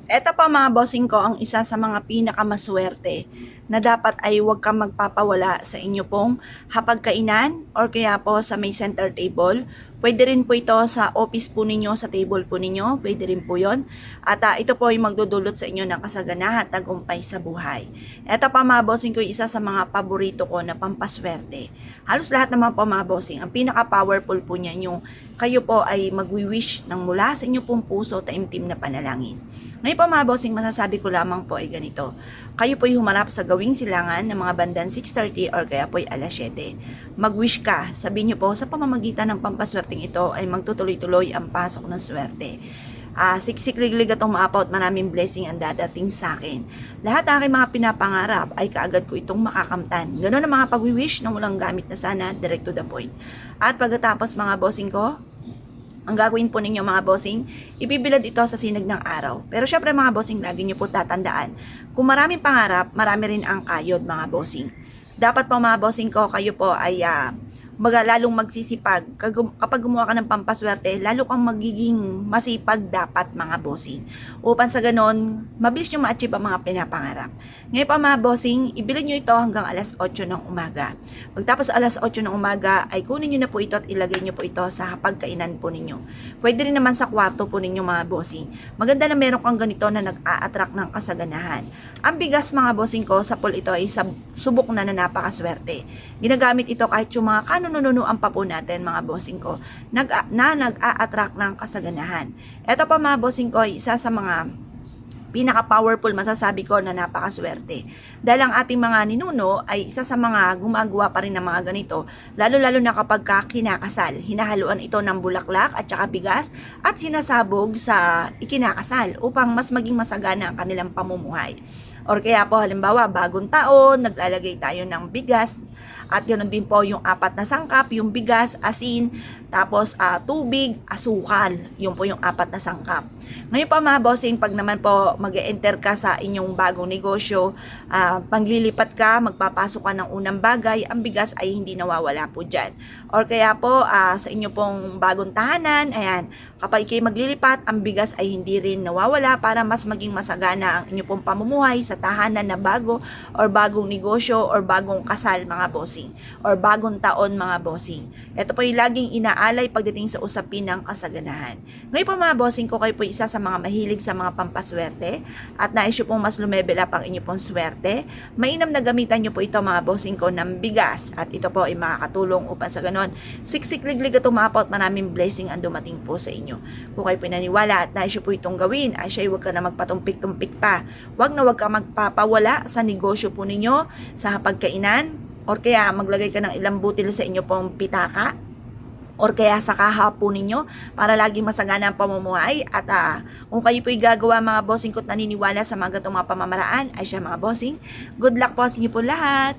Eto pa mga bossing ko ang isa sa mga pinakamaswerte na dapat ay huwag kang magpapawala sa inyo pong hapagkainan or kaya po sa may center table. Pwede rin po ito sa office po ninyo, sa table po ninyo, pwede rin po yon. At ito po ay magdudulot sa inyo ng kasaganahan at tagumpay sa buhay. Eto pa mga bossing ko, isa sa mga paborito ko na pampaswerte. Halos lahat naman po mga bossing, ang pinaka-powerful po niyan yung kayo po ay magwi-wish ng mula sa inyo pong puso taimtim na panalangin. Ngayon po mga bossing, masasabi ko lamang po ay ganito. Kayo po'y humarap sa gawing silangan ng mga bandang 6:30 or kaya po'y alas 7. Mag-wish ka, sabihin nyo po sa pamamagitan ng pampaswerteng ito ay magtutuloy-tuloy ang pasok ng swerte. Siksik-liglig at umaapaw at maraming blessing ang dadating sa akin. Lahat ng aking mga pinapangarap ay kaagad ko itong makakamtan. Ganun ang mga pag-wish na walang gamit na sana, direct to the point. At pagkatapos mga bossing ko, ang gagawin po ninyo mga bossing, ibibilad ito sa sinag ng araw. Pero syempre mga bossing, lagi nyo po tatandaan, kung maraming pangarap, marami rin ang kayod mga bossing. Dapat po mga bossing ko, kayo po ay lalong magsisipag. Kapag gumawa ka ng pampaswerte, lalo kang magiging masipag dapat mga bossing. Upang sa ganon, mabilis nyo ma-achieve ang mga pinapangarap. Ngayon pa mga bossing, ibilad nyo ito hanggang alas 8 ng umaga. Pagtapos alas 8 ng umaga, ay kunin nyo na po ito at ilagay nyo po ito sa pagkainan po ninyo. Pwede rin naman sa kwarto po ninyo mga bossing. Maganda na meron kang ganito na nag-a-attract ng kasaganahan. Ang bigas mga bossing ko, sa pool ito ay subok na napakaswerte. Ginagamit ito kahit yung mga kanununuan pa po natin mga bossing ko nag-a-attract ng kasaganahan. Ito pa mga bossing ko ay isa sa mga pinaka-powerful masasabi ko na napakaswerte. Dahil ang ating mga ninuno ay isa sa mga gumagawa pa rin ng mga ganito, lalo-lalo na kapag kinakasal. Hinahaluan ito ng bulaklak at saka bigas at sinasabog sa ikinakasal upang mas maging masagana ang kanilang pamumuhay. Or kaya po halimbawa bagong taon, naglalagay tayo ng bigas at ganoon din po yung 4 na sangkap, yung bigas, asin, tapos tubig, asukal. Yun po yung 4 na sangkap. Ngayon pa mga bossing, pag naman po mag-e-enter ka sa inyong bagong negosyo, panglilipat ka, magpapasok ka ng unang bagay, ang bigas ay hindi nawawala po dyan. Or kaya po sa inyo pong bagong tahanan, ayan, kapag kayo maglilipat, ang bigas ay hindi rin nawawala para mas maging masagana ang inyo pong pamumuhay sa tahanan na bago or bagong negosyo or bagong kasal mga bossing or bagong taon mga bossing. Ito po yung laging inaalay pagdating sa usapin ng kasaganahan. Ngayon po mga bossing ko, kayo po isa sa mga mahilig sa mga pampaswerte at nais nyo pong mas lumebel up ang inyo pong swerte. Mainam na gamitan nyo po ito mga bossing ko ng bigas at ito po ay makakatulong upang sa ganon siksik-liglig at umapaw at maraming blessing ang dumating po sa inyo. Kung kayo pinaniwala at nais nyo po itong gawin, ay siya huwag ka na magpatumpik-tumpik pa. Huwag ka magpapawala sa negosyo po ninyo, sa hapagkainan, or kaya maglagay ka ng ilang butil sa inyo pong pitaka or kaya sa kaha po ninyo para laging masagana ang pamumuhay at kung kayo po'y gagawa mga bossing ko at naniniwala sa mga ganitong mga pamamaraan ay siya mga bossing, good luck po sa inyo po lahat.